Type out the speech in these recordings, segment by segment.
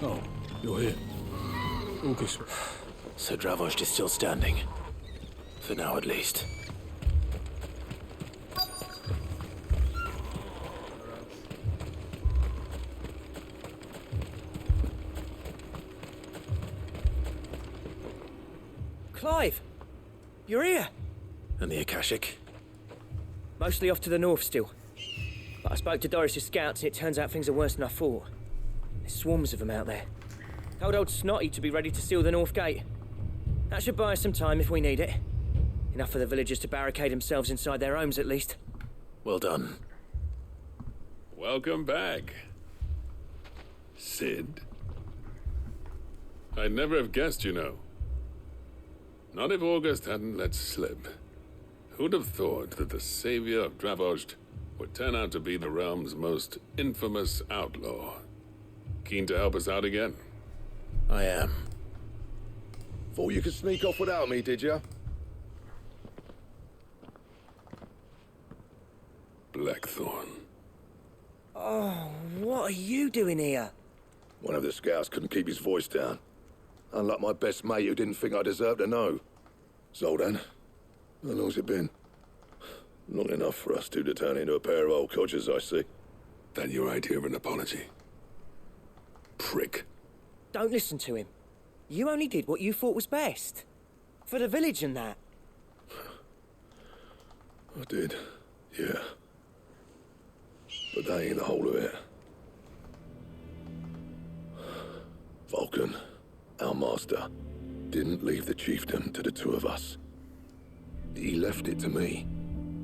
Oh, you're here. August. So Dravost is still standing. For now, at least. Clive! You're here! And the Akashic? Mostly off to the north still. But I spoke to Doris's scouts and it turns out things are worse than I thought. There's swarms of them out there. Told old Snotty to be ready to seal the north gate. That should buy us some time if we need it. Enough for the villagers to barricade themselves inside their homes at least. Well done. Welcome back, Sid. I'd never have guessed, you know. Not if August hadn't let slip. Who'd have thought that the savior of Dravost would turn out to be the realm's most infamous outlaw? Keen to help us out again? I am. Thought you could sneak off without me, did ya? Blackthorn. Oh, what are you doing here? One of the scouts couldn't keep his voice down. Unlike my best mate who didn't think I deserved to know. Zoldan, how long's it been? Long enough for us two to turn into a pair of old codgers, I see. That your idea of an apology? Prick. Don't listen to him. You only did what you thought was best. For the village and that. I did, yeah. But that ain't the whole of it. Vulcan, our master, didn't leave the chiefdom to the two of us. He left it to me.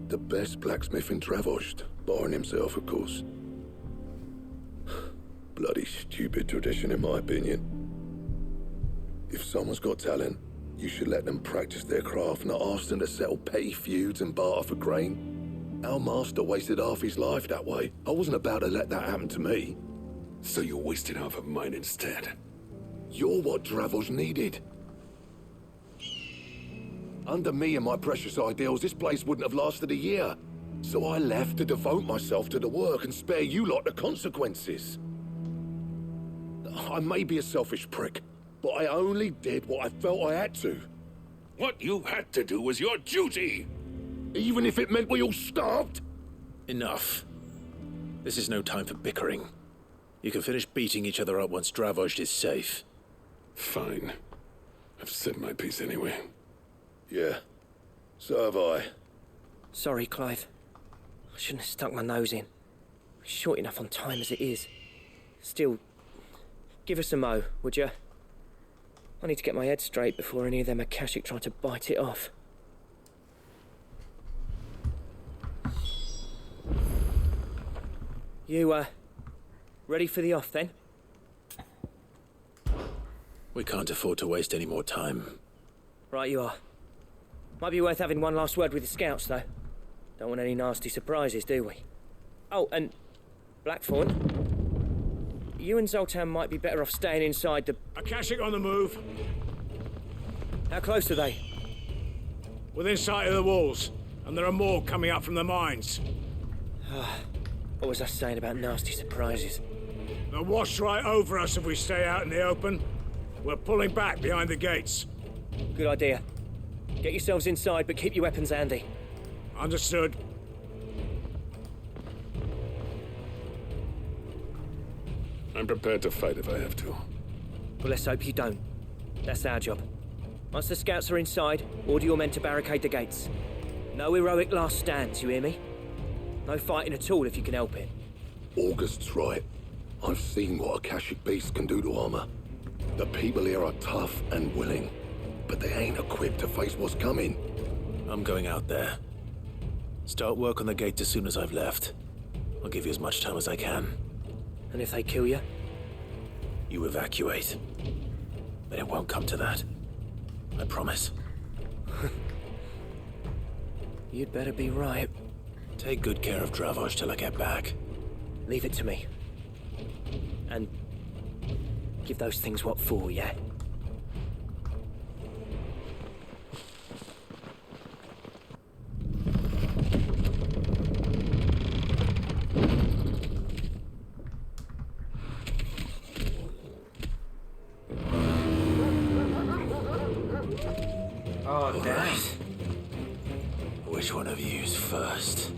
The best blacksmith in Dravost, barring himself, of course. Bloody stupid tradition, in my opinion. If someone's got talent, you should let them practice their craft, not ask them to settle petty feuds and barter for grain. Our master wasted half his life that way. I wasn't about to let that happen to me. So you wasted half of mine instead. You're what Dravost needed. Under me and my precious ideals, this place wouldn't have lasted a year. So I left to devote myself to the work and spare you lot the consequences. I may be a selfish prick, but I only did what I felt I had to. What you had to do was your duty! Even if it meant we all starved? Enough. This is no time for bickering. You can finish beating each other up once Dravost is safe. Fine. I've said my piece anyway. Yeah, so have I. Sorry, Clive. I shouldn't have stuck my nose in. We're short enough on time as it is. Still, give us a mo, would you? I need to get my head straight before any of them Akashic try to bite it off. You, ready for the off, then? We can't afford to waste any more time. Right you are. Might be worth having one last word with the scouts, though. Don't want any nasty surprises, do we? Oh, and Blackthorn, you and Zoltan might be better off staying inside the... Akashic on the move. How close are they? Within sight of the walls. And there are more coming up from the mines. What was I saying about nasty surprises? They'll wash right over us if we stay out in the open. We're pulling back behind the gates. Good idea. Get yourselves inside, but keep your weapons handy. Understood. I'm prepared to fight if I have to. Well, let's hope you don't. That's our job. Once the scouts are inside, order your men to barricade the gates. No heroic last stands, you hear me? No fighting at all if you can help it. August's right. I've seen what Akashic beasts can do to armor. The people here are tough and willing, but they ain't equipped to face what's coming. I'm going out there. Start work on the gate as soon as I've left. I'll give you as much time as I can. And if they kill you? You evacuate. But it won't come to that. I promise. You'd better be right. Take good care of Dravost till I get back. Leave it to me. And give those things what for, yeah? Oh, damn. Right. Which one of you's first?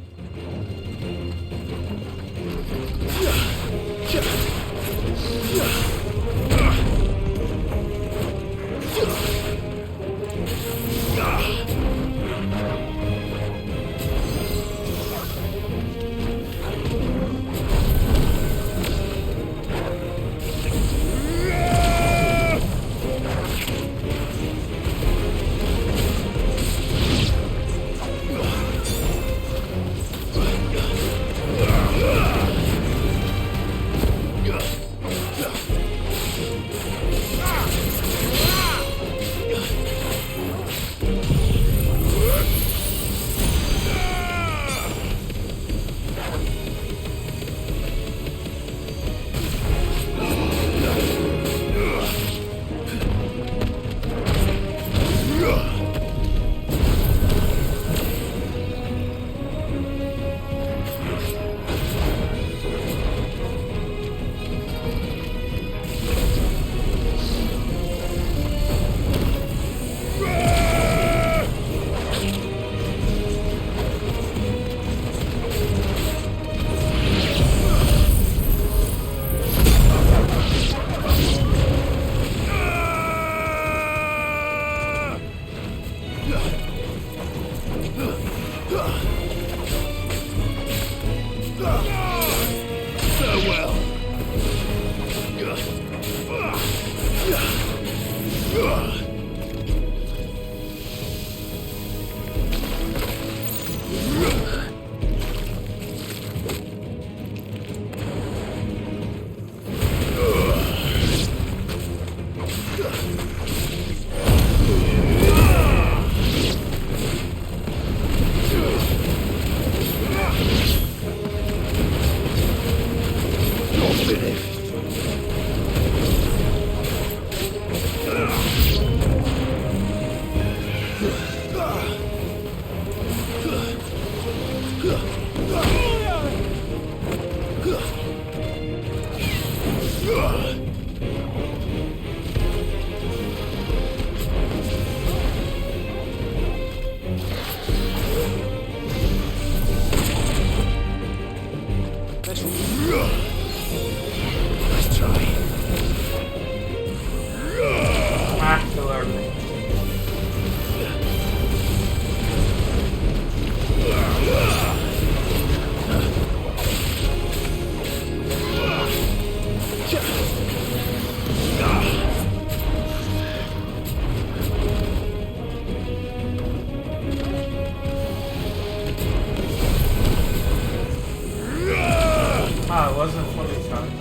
Ah, it wasn't fully charged.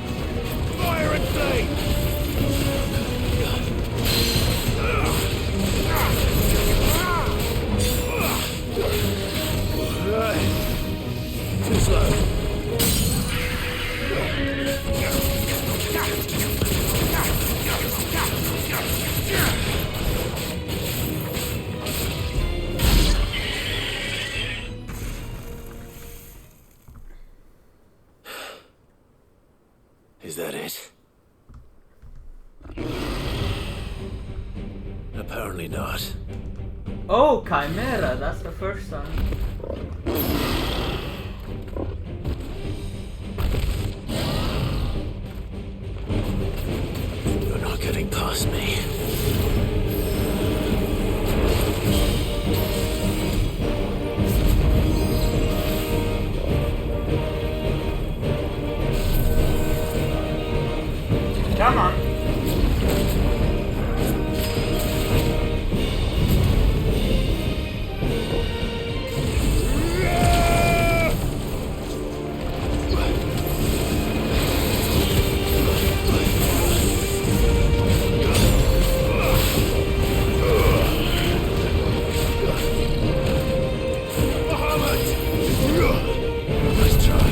Fire and blade! Too slow. Is that it? Apparently not. Oh, Chimera, that's the first time. You're not getting past me. Come on. Nice try.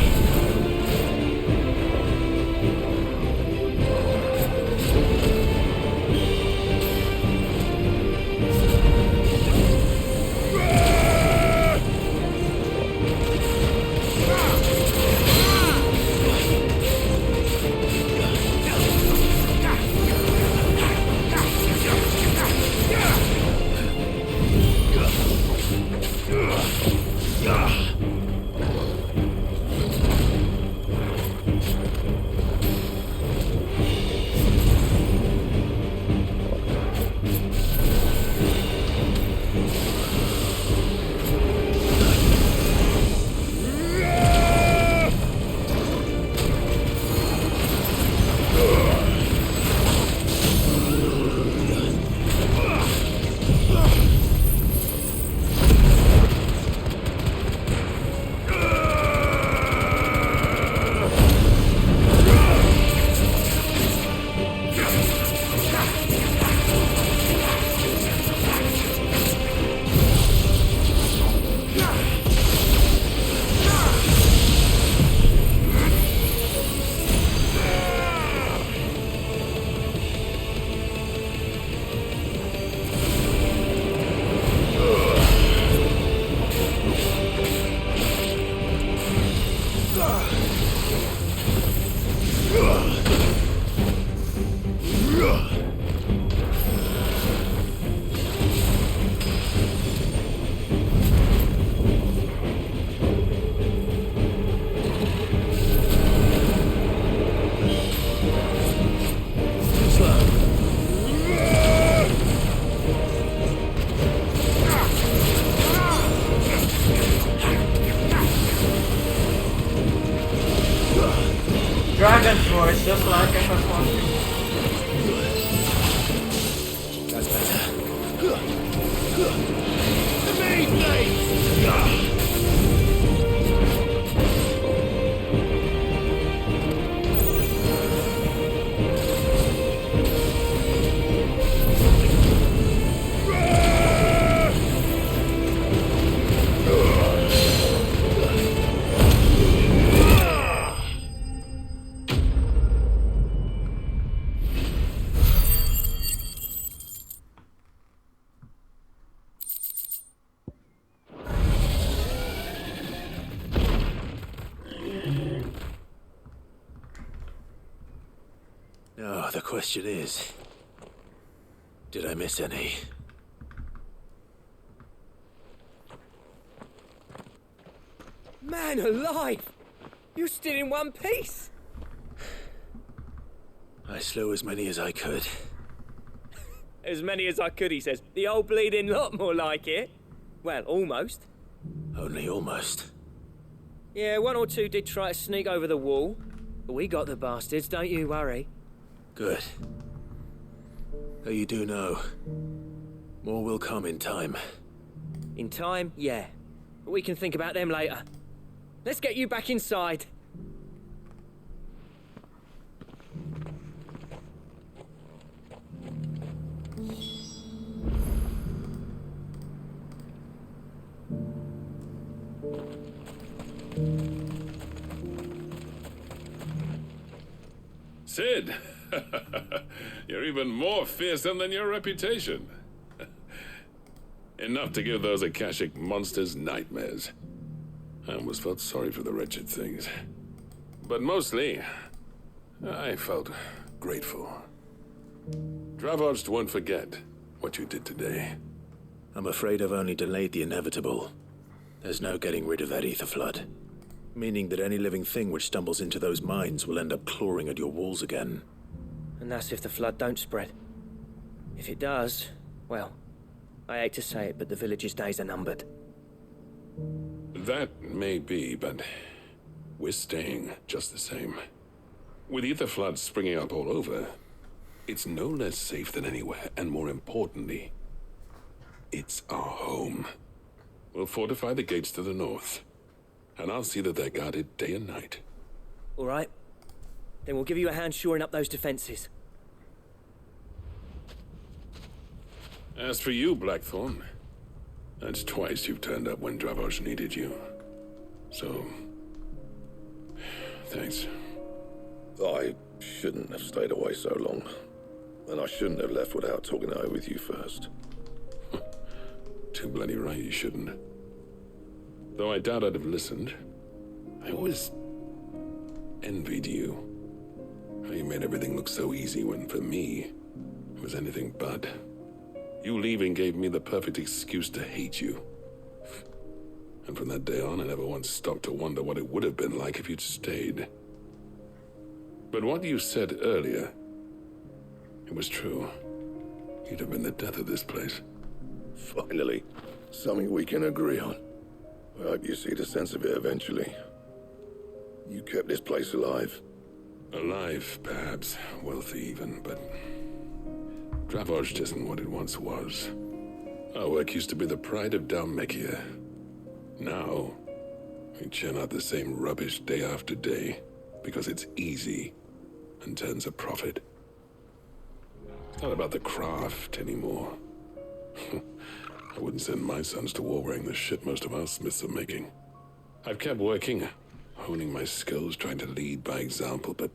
Oh, it's just like FF1. That's better. Now, the question is, did I miss any? Man alive! You're still in one piece! I slew as many as I could. As many as I could, he says. The old bleeding lot, more like it. Well, almost. Only almost. Yeah, one or two did try to sneak over the wall. But we got the bastards, don't you worry. Good. Though you do know, more will come in time. In time, yeah. But we can think about them later. Let's get you back inside. Sid! You're even more fearsome than your reputation. Enough to give those Akashic monsters nightmares. I almost felt sorry for the wretched things. But mostly, I felt grateful. Dravoged won't forget what you did today. I'm afraid I've only delayed the inevitable. There's no getting rid of that ether flood. Meaning that any living thing which stumbles into those mines will end up clawing at your walls again. And that's if the flood don't spread. If it does, well, I hate to say it, but the village's days are numbered. That may be, but we're staying just the same. With ether floods springing up all over, it's no less safe than anywhere, and more importantly, it's our home. We'll fortify the gates to the north, and I'll see that they're guarded day and night. All right. Then we'll give you a hand shoring up those defenses. As for you, Blackthorn, that's twice you've turned up when Dravos needed you. So, thanks. I shouldn't have stayed away so long. And I shouldn't have left without talking it over with you first. Too bloody right you shouldn't. Though I doubt I'd have listened. I always envied you. How you made everything look so easy when, for me, it was anything but. You leaving gave me the perfect excuse to hate you. And from that day on, I never once stopped to wonder what it would have been like if you'd stayed. But what you said earlier, it was true. You'd have been the death of this place. Finally, something we can agree on. I hope you see the sense of it eventually. You kept this place alive. Alive, perhaps. Wealthy even, but Dravoged isn't what it once was. Our work used to be the pride of Dalmekia. Now, we churn out the same rubbish day after day because it's easy and turns a profit. It's not about the craft anymore. I wouldn't send my sons to war wearing the shit most of our smiths are making. I've kept working, honing my skills, trying to lead by example, but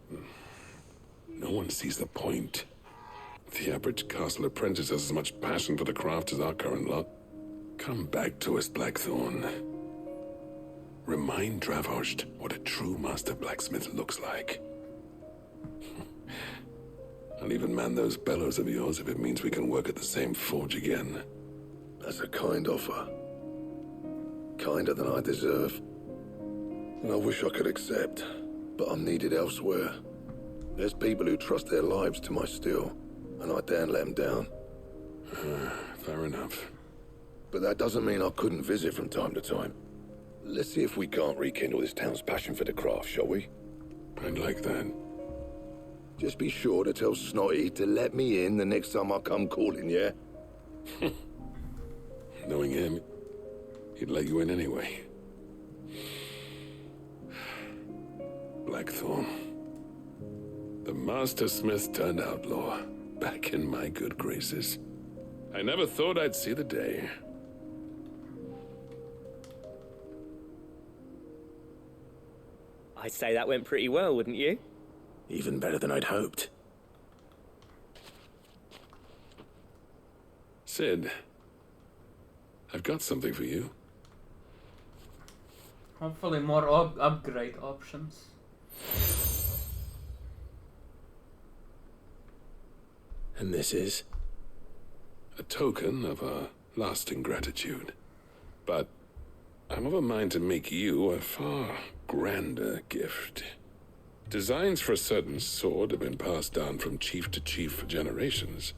no one sees the point. The average castle apprentice has as much passion for the craft as our current lot. Come back to us, Blackthorn. Remind Dravoged what a true master blacksmith looks like. I'll even man those bellows of yours if it means we can work at the same forge again. That's a kind offer. Kinder than I deserve. And I wish I could accept, but I'm needed elsewhere. There's people who trust their lives to my steel, and I daren't let them down. Fair enough. But that doesn't mean I couldn't visit from time to time. Let's see if we can't rekindle this town's passion for the craft, shall we? I'd like that. Just be sure to tell Snotty to let me in the next time I come calling, yeah? Knowing him, he'd let you in anyway. Blackthorn. The Master Smith turned outlaw, back in my good graces. I never thought I'd see the day. I'd say that went pretty well, wouldn't you? Even better than I'd hoped. Sid, I've got something for you. Hopefully more upgrade options. And this is? A token of our lasting gratitude. But I'm of a mind to make you a far grander gift. Designs for a certain sword have been passed down from chief to chief for generations.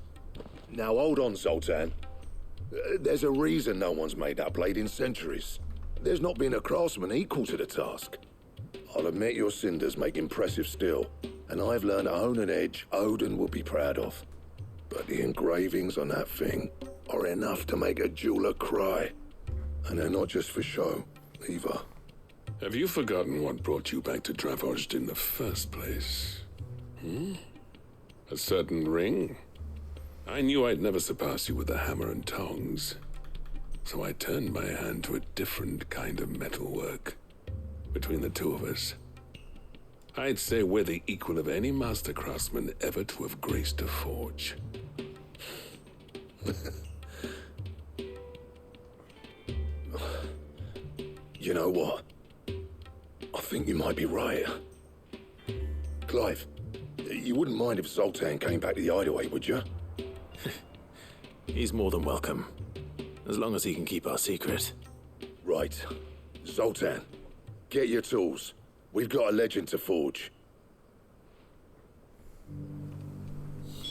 Now hold on, Zoltan. There's a reason no one's made that blade in centuries. There's not been a craftsman equal to the task. I'll admit your cinders make impressive steel, and I've learned to hone an edge Odin will be proud of. But the engravings on that thing are enough to make a jeweler cry. And they're not just for show, either. Have you forgotten what brought you back to Dravozd in the first place? A certain ring? I knew I'd never surpass you with the hammer and tongs. So I turned my hand to a different kind of metalwork. Between the two of us, I'd say we're the equal of any master craftsman ever to have graced a forge. You know what? I think you might be right. Clive, you wouldn't mind if Zoltan came back to the Hideaway, would you? He's more than welcome. As long as he can keep our secret. Right. Zoltan, get your tools. We've got a legend to forge.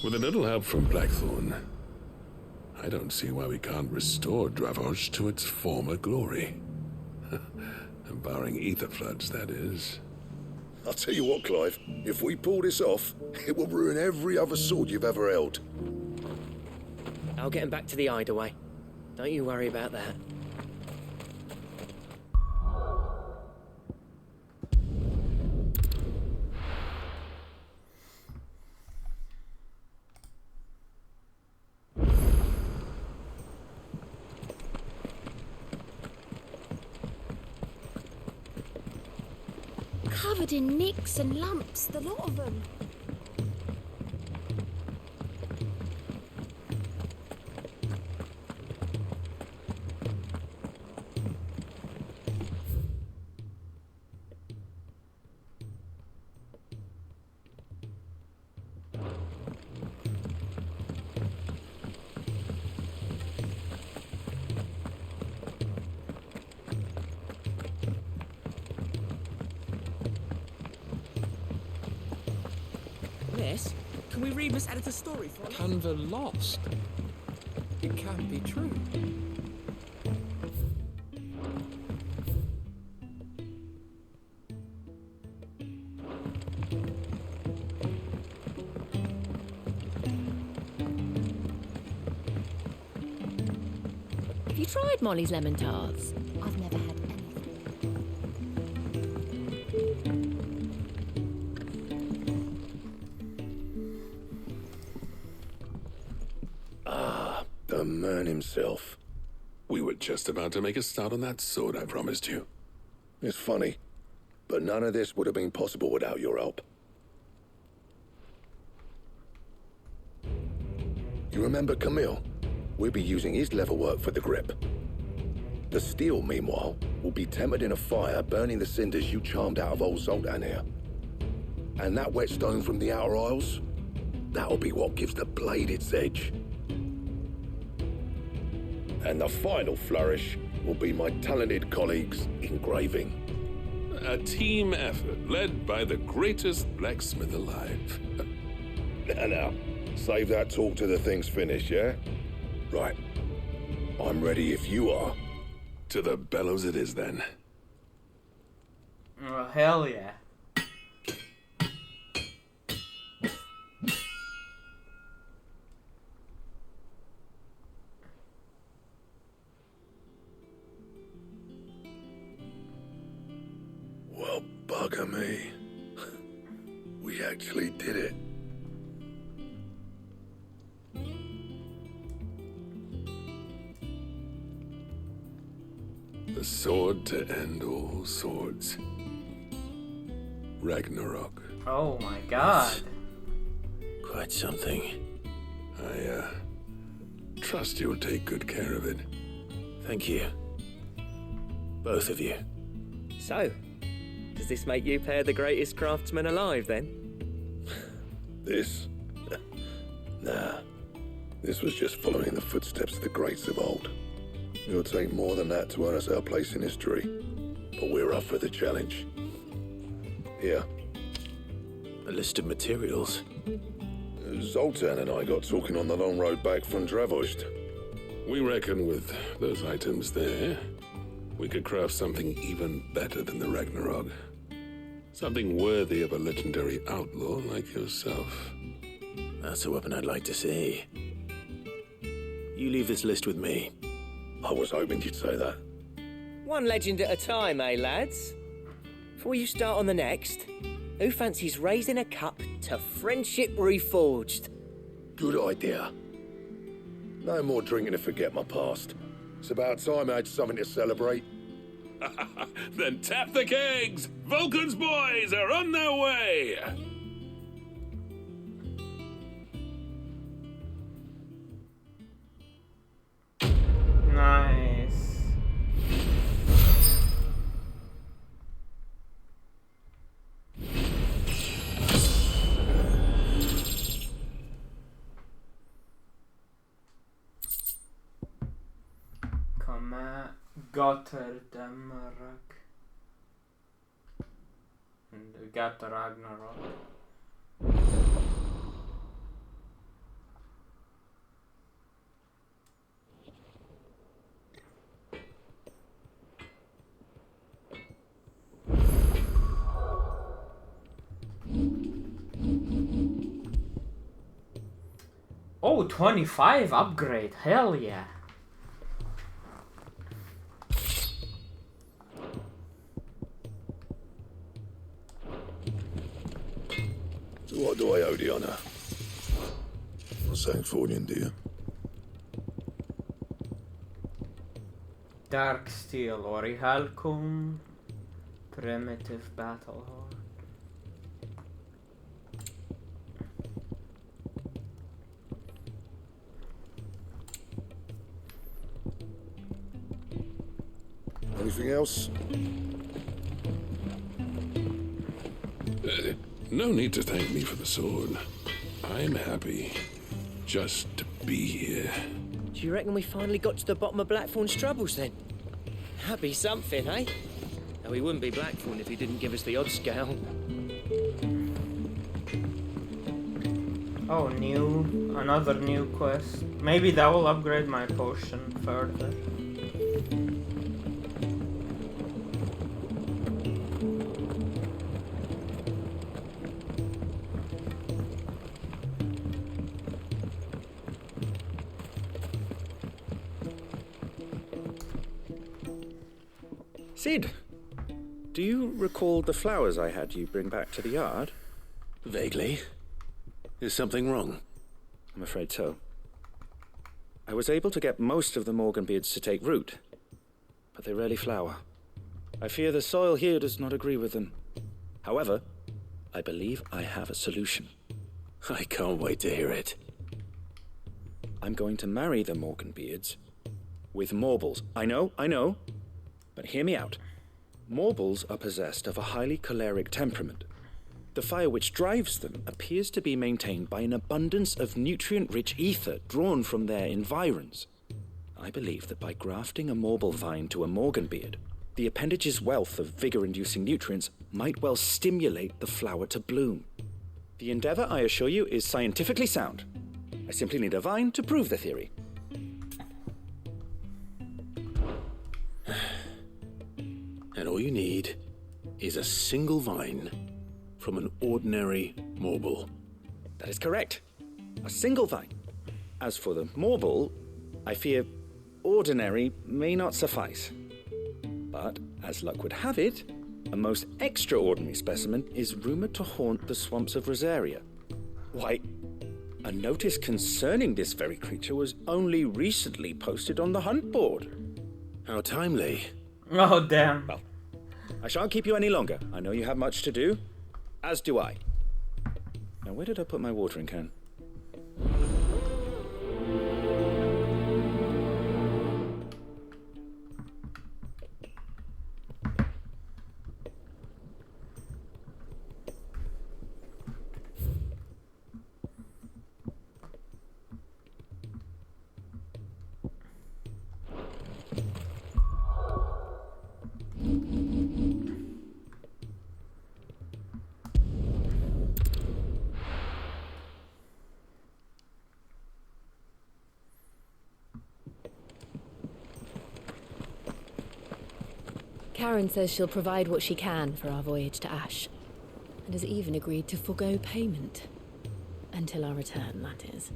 With a little help from Blackthorn, I don't see why we can't restore Dravozd to its former glory. Barring ether floods, that is. I'll tell you what, Clive. If we pull this off, it will ruin every other sword you've ever held. I'll get him back to the Hideaway. Don't you worry about that. Covered in nicks and lumps, the lot of them. Miss, can we read Miss Editor's story for us? Canva lost. It can't be true. Have you tried Molly's lemon tarts? I've never had anything. The man himself. We were just about to make a start on that sword I promised you. It's funny, but none of this would have been possible without your help. You remember Camille? We'll be using his leatherwork for the grip. The steel, meanwhile, will be tempered in a fire, burning the cinders you charmed out of old Zoltan here. And that whetstone from the Outer Isles, that'll be what gives the blade its edge. And the final flourish will be my talented colleagues' engraving. A team effort led by the greatest blacksmith alive. Now, save that talk till the thing's finished, yeah? Right. I'm ready if you are. To the bellows it is then. Oh, hell yeah. The sword to end all swords. Ragnarok. Oh my god. Quite something. I trust you'll take good care of it. Thank you. Both of you. So, does this make you pair the greatest craftsmen alive, then? This? Nah. This was just following the footsteps of the greats of old. It'll take more than that to earn us our place in history. But we're up for the challenge. Here. A list of materials. Zoltan and I got talking on the long road back from Dravost. We reckon with those items there, we could craft something even better than the Ragnarok. Something worthy of a legendary outlaw like yourself. That's a weapon I'd like to see. You leave this list with me. I was hoping you'd say that. One legend at a time, eh, lads? Before you start on the next, who fancies raising a cup to friendship reforged? Good idea. No more drinking to forget my past. It's about time I had something to celebrate. Then tap the kegs! Vulcan's boys are on their way! Nice. Götterdämmerung. And Götter Ragnarok. Oh, 25 upgrade, hell yeah. What do I owe the honor? Something for you, dear. Dark Steel, Orihalkum, Primitive Battle Horde. Anything else? No need to thank me for the sword. I'm happy just to be here. Do you reckon we finally got to the bottom of Blackthorn's troubles then? That'd be something, eh? Though he wouldn't be Blackthorn if he didn't give us the odd scale. Oh, another new quest. Maybe that will upgrade my potion further. Sid, do you recall the flowers I had you bring back to the yard? Vaguely. Is something wrong? I'm afraid so. I was able to get most of the Morganbeards to take root, but they rarely flower. I fear the soil here does not agree with them. However, I believe I have a solution. I can't wait to hear it. I'm going to marry the Morganbeards with Morbles. I know. But hear me out. Morbles are possessed of a highly choleric temperament. The fire which drives them appears to be maintained by an abundance of nutrient-rich ether drawn from their environs. I believe that by grafting a Morble vine to a Morganbeard, the appendage's wealth of vigor-inducing nutrients might well stimulate the flower to bloom. The endeavor, I assure you, is scientifically sound. I simply need a vine to prove the theory. And all you need is a single vine from an ordinary Morble. That is correct. A single vine. As for the Morble, I fear ordinary may not suffice. But, as luck would have it, a most extraordinary specimen is rumored to haunt the swamps of Rosaria. Why, a notice concerning this very creature was only recently posted on the hunt board. How timely. Oh, damn. Well, I shan't keep you any longer. I know you have much to do, as do I. Now, where did I put my watering can? Karen says she'll provide what she can for our voyage to Ash, and has even agreed to forego payment. Until our return, that is.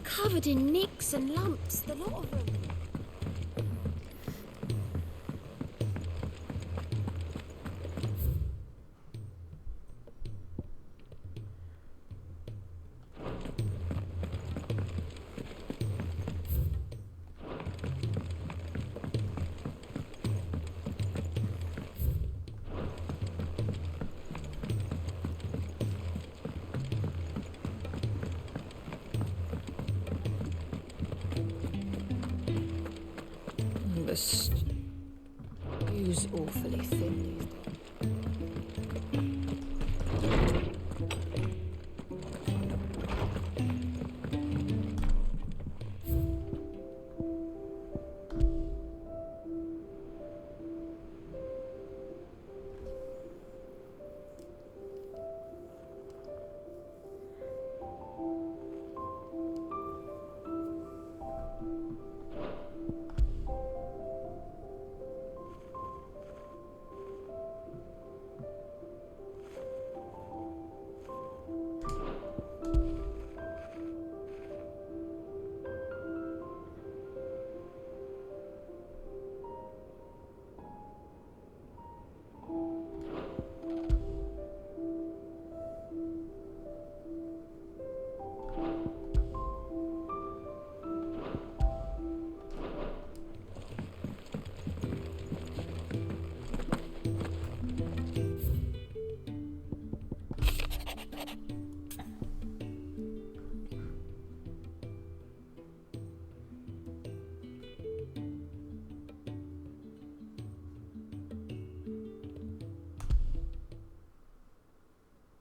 Covered in nicks and lumps, the lot of them. The stew's awfully thin these days.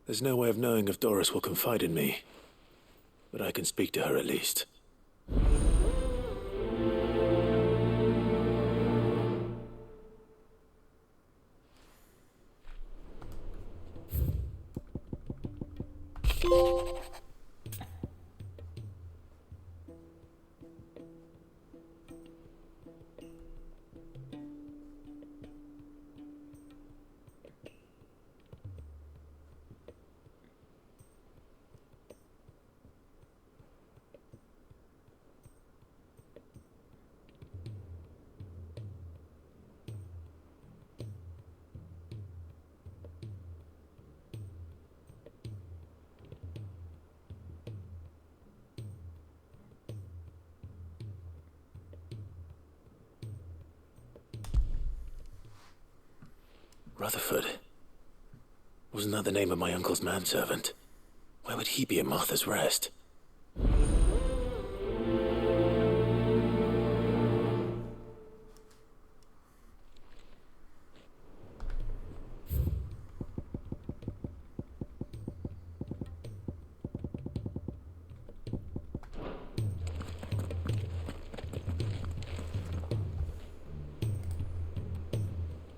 There's no way of knowing if Doris will confide in me, but I can speak to her at least. Rutherford. Wasn't that the name of my uncle's manservant? Where would he be at Martha's Rest?